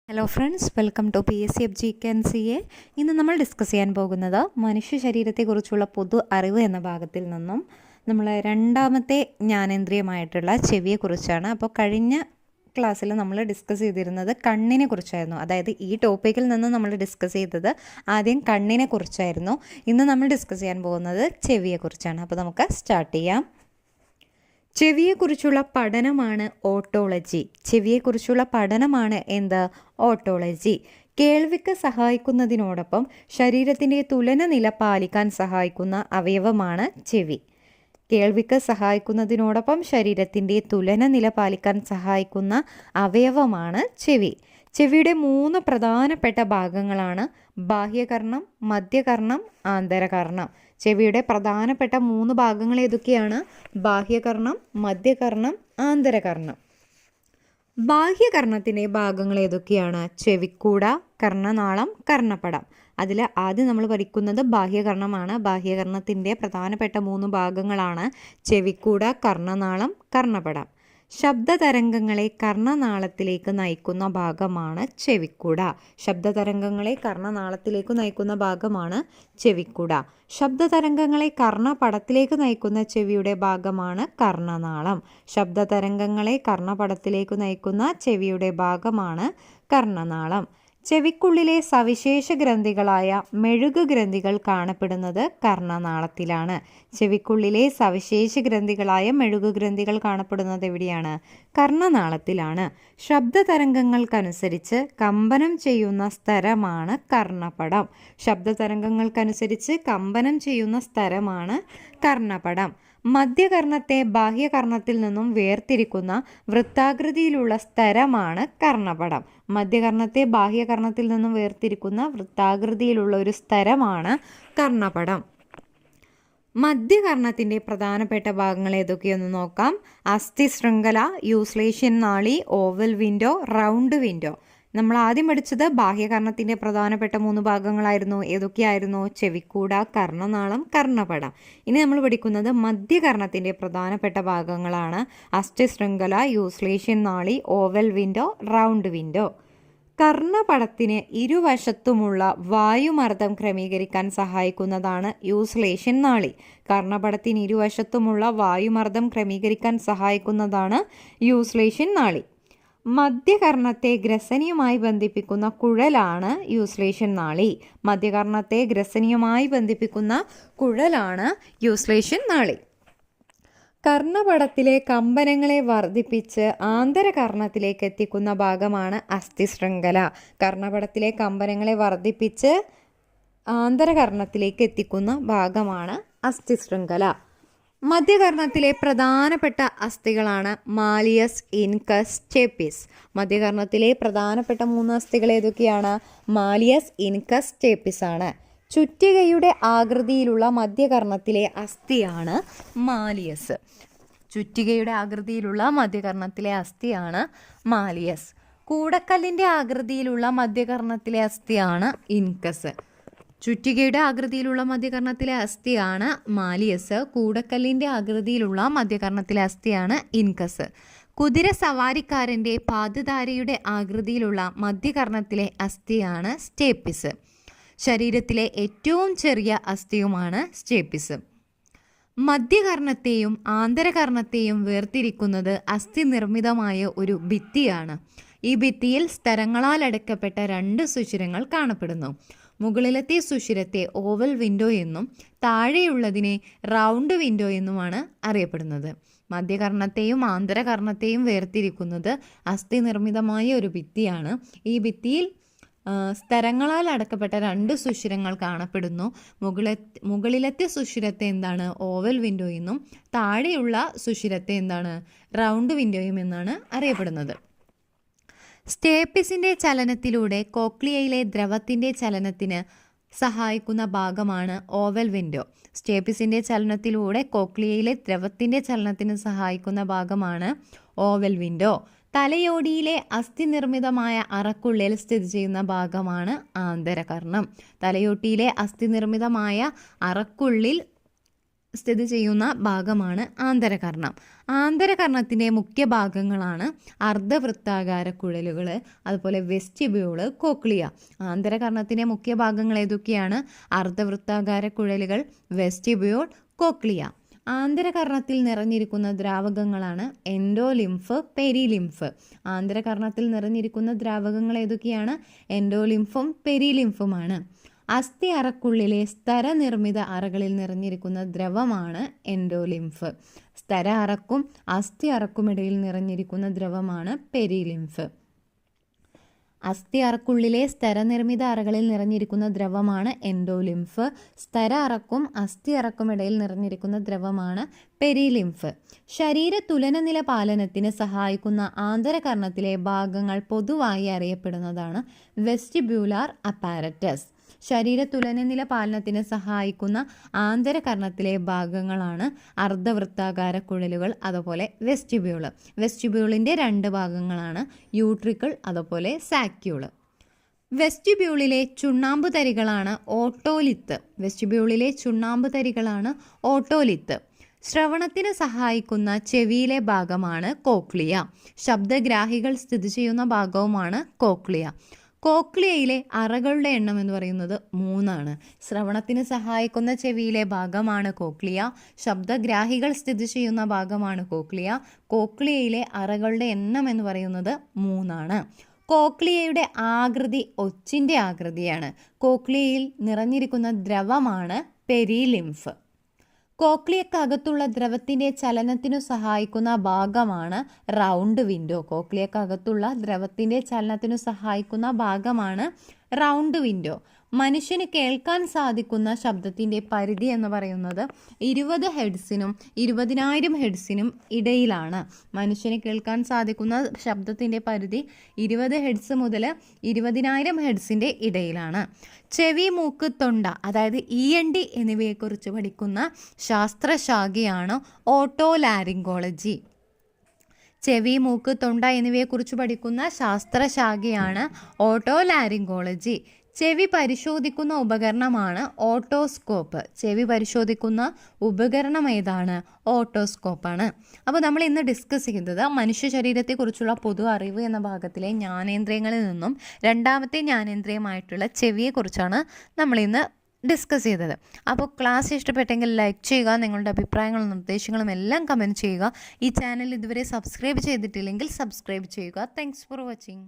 Hello friends, welcome to PSC ഇന്ന് നമ്മൾ discuss ചെയ്യാൻ പോകുന്നത് മനുഷ്യ ശരീരത്തെക്കുറിച്ചുള്ള പൊതു അറിവ് എന്ന ഭാഗത്തിൽ നിന്നും നമ്മൾ രണ്ടാമത്തെ ജ്ഞാനേന്ദ്രിയമായിട്ടുള്ള ചെവിയെക്കുറിച്ചാണ്. അപ്പോൾ കഴിഞ്ഞ ക്ലാസ്സിൽ നമ്മൾ ഡിസ്കസ് ചെയ്തിരുന്നത് കണ്ണിനെ കുറിച്ചായിരുന്നു. അതായത് ഈ ടോപ്പിക്കിൽ നിന്ന് നമ്മൾ ഡിസ്കസ് ചെയ്തത് ആദ്യം കണ്ണിനെ കുറിച്ചായിരുന്നു. ഇന്ന് നമ്മൾ ഡിസ്കസ് ചെയ്യാൻ പോകുന്നത് ചെവിയെക്കുറിച്ചാണ്. അപ്പോൾ നമുക്ക് സ്റ്റാർട്ട് ചെയ്യാം. ചെവിയെക്കുറിച്ചുള്ള പഠനമാണ് ഓട്ടോളജി. ചെവിയെക്കുറിച്ചുള്ള പഠനമാണ് എന്ത്? ഓട്ടോളജി. കേൾവിക്ക് സഹായിക്കുന്നതിനോടൊപ്പം ശരീരത്തിൻ്റെ തുലനനില പാലിക്കാൻ സഹായിക്കുന്ന അവയവമാണ് ചെവി. കേൾവിക്ക് സഹായിക്കുന്നതിനോടൊപ്പം ശരീരത്തിൻ്റെ തുലനനില പാലിക്കാൻ സഹായിക്കുന്ന അവയവമാണ് ചെവി. ചെവിയുടെ 3 പ്രധാനപ്പെട്ട ഭാഗങ്ങളാണ് ബാഹ്യകർണം, മധ്യകർണം, ആന്തരകർണം. ചെവിയുടെ പ്രധാനപ്പെട്ട 3 ഭാഗങ്ങൾ ഏതൊക്കെയാണ്? ബാഹ്യകർണം, മധ്യകർണം, ആന്തരകർണം. ബാഹ്യകർണത്തിൻ്റെ ഭാഗങ്ങൾ ഏതൊക്കെയാണ്? ചെവിക്കൂട, കർണനാളം, കർണപടം. അതിൽ ആദ്യം നമ്മൾ പഠിക്കുന്നത് ബാഹ്യകർണമാണ്. ബാഹ്യകർണത്തിൻ്റെ പ്രധാനപ്പെട്ട 3 ഭാഗങ്ങളാണ് ചെവിക്കൂട, കർണനാളം, കർണപടം. ശബ്ദതരംഗങ്ങളെ കർണനാളത്തിലേക്ക് നയിക്കുന്ന ഭാഗമാണ് ചെവിക്കൂട. ശബ്ദതരംഗങ്ങളെ കർണനാളത്തിലേക്ക് നയിക്കുന്ന ഭാഗമാണ് ചെവിക്കൂട. ശബ്ദതരംഗങ്ങളെ കർണപടത്തിലേക്ക് നയിക്കുന്ന ചെവിയുടെ ഭാഗമാണ് കർണനാളം. ശബ്ദതരംഗങ്ങളെ കർണപടത്തിലേക്ക് നയിക്കുന്ന ചെവിയുടെ ഭാഗമാണ് കർണനാളം. ചെവിക്കുള്ളിലെ സവിശേഷ ഗ്രന്ഥികളായ മെഴുക് ഗ്രന്ഥികൾ കാണപ്പെടുന്നത് കർണനാളത്തിലാണ്. ചെവിക്കുള്ളിലെ സവിശേഷ ഗ്രന്ഥികളായ മെഴുക് ഗ്രന്ഥികൾ കാണപ്പെടുന്നത് എവിടെയാണ്? കർണനാളത്തിലാണ്. ശബ്ദതരംഗങ്ങൾക്കനുസരിച്ച് കമ്പനം ചെയ്യുന്ന സ്തരമാണ് കർണപടം. ശബ്ദതരംഗങ്ങൾക്കനുസരിച്ച് കമ്പനം ചെയ്യുന്ന സ്തരമാണ് കർണപടം. മധ്യകർണത്തെ ബാഹ്യകർണത്തിൽ നിന്നും വേർതിരിക്കുന്ന വൃത്താകൃതിയിലുള്ള സ്തരമാണ് കർണപടം. മധ്യകർണത്തെ ബാഹ്യകർണത്തിൽ നിന്നും വേർതിരിക്കുന്ന വൃത്താകൃതിയിലുള്ള ഒരു സ്തരമാണ് കർണപടം. മധ്യകർണത്തിൻ്റെ പ്രധാനപ്പെട്ട ഭാഗങ്ങൾ ഏതൊക്കെയൊന്ന് നോക്കാം. അസ്ഥി ശൃംഖല, യൂസ്ലേഷ്യൻ നാളി, ഓവൽ വിൻഡോ, റൗണ്ട് വിൻഡോ. നമ്മൾ ആദ്യം പഠിച്ചത് ബാഹ്യകർണത്തിൻ്റെ പ്രധാനപ്പെട്ട 3 ഭാഗങ്ങളായിരുന്നു. ഏതൊക്കെയായിരുന്നു? ചെവിക്കൂട, കർണനാളം, കർണപടം. ഇനി നമ്മൾ പഠിക്കുന്നത് മധ്യകർണത്തിൻ്റെ പ്രധാനപ്പെട്ട ഭാഗങ്ങളാണ്. അസ്ഥി ശൃംഖല, യൂസ്ലേഷ്യൻ നാളി, ഓവൽ വിൻഡോ, റൗണ്ട് വിൻഡോ. കർണപടത്തിന് ഇരുവശത്തുമുള്ള വായുമർദ്ദം ക്രമീകരിക്കാൻ സഹായിക്കുന്നതാണ് യൂസ്ലേഷ്യൻ നാളി. കർണപടത്തിന് ഇരുവശത്തുമുള്ള വായുമർദ്ദം ക്രമീകരിക്കാൻ സഹായിക്കുന്നതാണ് യൂസ്ലേഷ്യൻ നാളി. മധ്യകർണത്തെ ഗ്രസനിയുമായി ബന്ധിപ്പിക്കുന്ന കുഴലാണ് യൂസ്ലേഷ്യൻ നാളി. മധ്യകർണത്തെ ഗ്രസനിയുമായി ബന്ധിപ്പിക്കുന്ന കുഴലാണ് യൂസ്ലേഷ്യൻ നാളി. കർണപടത്തിലെ കമ്പനങ്ങളെ വർദ്ധിപ്പിച്ച് ആന്തരകർണത്തിലേക്ക് എത്തിക്കുന്ന ഭാഗമാണ് അസ്ഥി ശൃംഖല. കർണപടത്തിലെ കമ്പനങ്ങളെ വർദ്ധിപ്പിച്ച് ആന്തരകർണത്തിലേക്ക് എത്തിക്കുന്ന ഭാഗമാണ് അസ്ഥി ശൃംഖല. മധ്യകർണത്തിലെ പ്രധാനപ്പെട്ട അസ്ഥികളാണ് മാലിയസ്, ഇൻകസ്, സ്റ്റേപ്പിസ്. മധ്യകർണത്തിലെ പ്രധാനപ്പെട്ട 3 അസ്ഥികൾ ഏതൊക്കെയാണ്? മാലിയസ്, ഇൻകസ്, സ്റ്റേപ്പിസ് ആണ്. ചുറ്റികയുടെ ആകൃതിയിലുള്ള മധ്യകർണത്തിലെ അസ്ഥിയാണ് മാലിയസ്. ചുറ്റികയുടെ ആകൃതിയിലുള്ള മധ്യകർണത്തിലെ അസ്ഥിയാണ് മാലിയസ്. കൂടക്കല്ലിൻ്റെ ആകൃതിയിലുള്ള മധ്യകർണത്തിലെ അസ്ഥിയാണ് ഇൻകസ്. ചുറ്റികയുടെ ആകൃതിയിലുള്ള മധ്യകർണത്തിലെ അസ്ഥിയാണ് മാലിയസ്. കൂടക്കല്ലിൻ്റെ ആകൃതിയിലുള്ള മധ്യകർണത്തിലെ അസ്ഥിയാണ് ഇൻകസ്. കുതിര സവാരിക്കാരൻ്റെ പാദധാരയുടെ ആകൃതിയിലുള്ള മധ്യകർണത്തിലെ അസ്ഥിയാണ് സ്റ്റേപ്പിസ്. ശരീരത്തിലെ ഏറ്റവും ചെറിയ അസ്ഥിയുമാണ് സ്റ്റേപ്പിസ്. മധ്യകർണത്തെയും ആന്തരകർണത്തെയും വേർതിരിക്കുന്നത് അസ്ഥി നിർമ്മിതമായ ഒരു ഭിത്തിയാണ്. ഈ ഭിത്തിയിൽ സ്തരങ്ങളാൽ അടയ്ക്കപ്പെട്ട 2 സുഷിരങ്ങൾ കാണപ്പെടുന്നു. മുകളിലത്തെ സുഷിരത്തെ ഓവൽ വിൻഡോ എന്നും താഴെയുള്ളതിനെ റൗണ്ട് വിൻഡോ എന്നുമാണ് അറിയപ്പെടുന്നത്. മധ്യകർണത്തെയും ആന്തരകർണത്തെയും വേർതിരിക്കുന്നത് അസ്ഥി നിർമ്മിതമായ ഒരു ഭിത്തിയാണ്. ഈ ഭിത്തിയിൽ സ്തരങ്ങളാൽ അടക്കപ്പെട്ട 2 സുഷിരങ്ങൾ കാണപ്പെടുന്നു. മുകളിലത്തെ സുഷിരത്തെ എന്താണ്? ഓവൽ വിൻഡോ എന്നും താഴെയുള്ള സുഷിരത്തെ എന്താണ്? റൗണ്ട് വിൻഡോയും എന്നാണ് അറിയപ്പെടുന്നത്. സ്റ്റേപ്പിസിൻ്റെ ചലനത്തിലൂടെ കോക്ലിയയിലെ ദ്രവത്തിൻ്റെ ചലനത്തിന് സഹായിക്കുന്ന ഭാഗമാണ് ഓവൽ വിൻഡോ. സ്റ്റേപ്പിസിൻ്റെ ചലനത്തിലൂടെ കോക്ലിയയിലെ ദ്രവത്തിൻ്റെ ചലനത്തിന് സഹായിക്കുന്ന ഭാഗമാണ് ഓവൽ വിൻഡോ. തലയോടിയിലെ അസ്ഥി നിർമ്മിതമായ അറക്കുള്ളിൽ സ്ഥിതി ചെയ്യുന്ന ഭാഗമാണ് ആന്തരകർണം. തലയോട്ടിയിലെ അസ്ഥി നിർമ്മിതമായ അറക്കുള്ളിൽ സ്ഥിതി ചെയ്യുന്ന ഭാഗമാണ് ആന്തരകർണം. ആന്തരകർണത്തിൻ്റെ മുഖ്യ ഭാഗങ്ങളാണ് അർദ്ധവൃത്താകാര കുഴലുകൾ, അതുപോലെ വെസ്റ്റിബ്യൂള്, കോക്ലിയ. ആന്തരകർണത്തിൻ്റെ മുഖ്യ ഭാഗങ്ങൾ ഏതൊക്കെയാണ്? അർദ്ധവൃത്താകാര കുഴലുകൾ, വെസ്റ്റിബ്യൂൾ, കോക്ലിയ. ആന്തരകർണത്തിൽ നിറഞ്ഞിരിക്കുന്ന ദ്രാവകങ്ങളാണ് എൻഡോലിംഫ്, പെരിലിംഫ്. ആന്തരകർണത്തിൽ നിറഞ്ഞിരിക്കുന്ന ദ്രാവകങ്ങൾ ഏതൊക്കെയാണ്? എൻഡോലിംഫും പെരിലിംഫുമാണ്. അസ്ഥി അറക്കുള്ളിലെ സ്തരനിർമ്മിത അറകളിൽ നിറഞ്ഞിരിക്കുന്ന ദ്രവമാണ് എൻഡോലിംഫ്. സ്തര അറക്കും അസ്ഥി അറക്കുമിടയിൽ നിറഞ്ഞിരിക്കുന്ന ദ്രവമാണ് പെരിലിംഫ്. അസ്ഥി അറക്കുള്ളിലെ സ്തരനിർമ്മിത അറകളിൽ നിറഞ്ഞിരിക്കുന്ന ദ്രവമാണ് എൻഡോലിംഫ്. സ്തര അറക്കും അസ്ഥി അറക്കുമിടയിൽ നിറഞ്ഞിരിക്കുന്ന ദ്രവമാണ് പെരിലിംഫ്. ശരീര തുലനനില പാലനത്തിന് സഹായിക്കുന്ന ആന്തരകർണത്തിലെ ഭാഗങ്ങൾ പൊതുവായി അറിയപ്പെടുന്നതാണ് വെസ്റ്റിബ്യൂലാർ അപ്പാരറ്റസ്. ശരീര തുലനനില പാലനത്തിന് സഹായിക്കുന്ന ആന്തരകർണത്തിലെ ഭാഗങ്ങളാണ് അർദ്ധവൃത്താകാര കുഴലുകൾ, അതുപോലെ വെസ്റ്റിബ്യൂള്. വെസ്റ്റിബ്യൂളിൻ്റെ 2 ഭാഗങ്ങളാണ് യൂട്രിക്കിൾ, അതുപോലെ സാക്യൂള്. വെസ്റ്റിബ്യൂളിലെ ചുണ്ണാമ്പുതരികളാണ് ഓട്ടോലിത്ത്. വെസ്റ്റിബ്യൂളിലെ ചുണ്ണാമ്പുതരികളാണ് ഓട്ടോലിത്ത്. ശ്രവണത്തിന് സഹായിക്കുന്ന ചെവിയിലെ ഭാഗമാണ് കോക്ലിയ. ശബ്ദഗ്രാഹികൾ സ്ഥിതി ചെയ്യുന്ന ഭാഗവുമാണ് കോക്ലിയ. കോക്ലിയയിലെ അറകളുടെ എണ്ണം എന്ന് പറയുന്നത് 3 ശ്രവണത്തിന് സഹായിക്കുന്ന ചെവിയിലെ ഭാഗമാണ് കോക്ലിയ. ശബ്ദഗ്രാഹികൾ സ്ഥിതി ചെയ്യുന്ന ഭാഗമാണ് കോക്ലിയ. കോക്ലിയയിലെ അറകളുടെ എണ്ണം എന്ന് പറയുന്നത് 3. കോക്ലിയയുടെ ആകൃതി ഒച്ചിൻ്റെ ആകൃതിയാണ്. കോക്ലിയയിൽ നിറഞ്ഞിരിക്കുന്ന ദ്രവമാണ് പെരിലിംഫ്. കോക്ലിയക്കകത്തുള്ള ദ്രവത്തിൻ്റെ ചലനത്തിനു സഹായിക്കുന്ന ഭാഗമാണ് റൗണ്ട് വിൻഡോ. കോക്ലിയക്കകത്തുള്ള ദ്രവത്തിൻ്റെ ചലനത്തിനു സഹായിക്കുന്ന ഭാഗമാണ് റൗണ്ട് വിൻഡോ. മനുഷ്യന് കേൾക്കാൻ സാധിക്കുന്ന ശബ്ദത്തിൻ്റെ പരിധി എന്ന് പറയുന്നത് 20 ഹെർട്സിനും 20,000 ഹെർട്സിനും ഇടയിലാണ്. മനുഷ്യന് കേൾക്കാൻ സാധിക്കുന്ന ശബ്ദത്തിൻ്റെ പരിധി 20 ഹെർട്സ് മുതൽ 20,000 ഹെർട്സിൻ്റെ ഇടയിലാണ്. ചെവി, മൂക്ക്, തൊണ്ട, അതായത് ENT എന്നിവയെക്കുറിച്ച് പഠിക്കുന്ന ശാസ്ത്രശാഖയാണ് ഓട്ടോലാരിങ്കോളജി. ചെവി, മൂക്ക്, തൊണ്ട എന്നിവയെക്കുറിച്ച് പഠിക്കുന്ന ശാസ്ത്രശാഖയാണ് ഓട്ടോലാരിങ്കോളജി. ചെവി പരിശോധിക്കുന്ന ഉപകരണമാണ് ഓട്ടോസ്കോപ്പ്. ചെവി പരിശോധിക്കുന്ന ഉപകരണം ഏതാണ്? ഓട്ടോസ്കോപ്പാണ്. അപ്പോൾ നമ്മൾ ഇന്ന് ഡിസ്കസ് ചെയ്യുന്നത് മനുഷ്യ ശരീരത്തെക്കുറിച്ചുള്ള പൊതു അറിവ് എന്ന ഭാഗത്തിലെ ജ്ഞാനേന്ദ്രിയങ്ങളിൽ നിന്നും രണ്ടാമത്തെ ജ്ഞാനേന്ദ്രിയമായിട്ടുള്ള ചെവിയെക്കുറിച്ചാണ് നമ്മളിന്ന് ഡിസ്കസ് ചെയ്തത്. അപ്പോൾ ക്ലാസ് ഇഷ്ടപ്പെട്ടെങ്കിൽ ലൈക്ക് ചെയ്യുക, നിങ്ങളുടെ അഭിപ്രായങ്ങളും നിർദ്ദേശങ്ങളും എല്ലാം കമൻറ്റ് ചെയ്യുക. ഈ ചാനൽ ഇതുവരെ സബ്സ്ക്രൈബ് ചെയ്തിട്ടില്ലെങ്കിൽ സബ്സ്ക്രൈബ് ചെയ്യുക. Thanks for watching.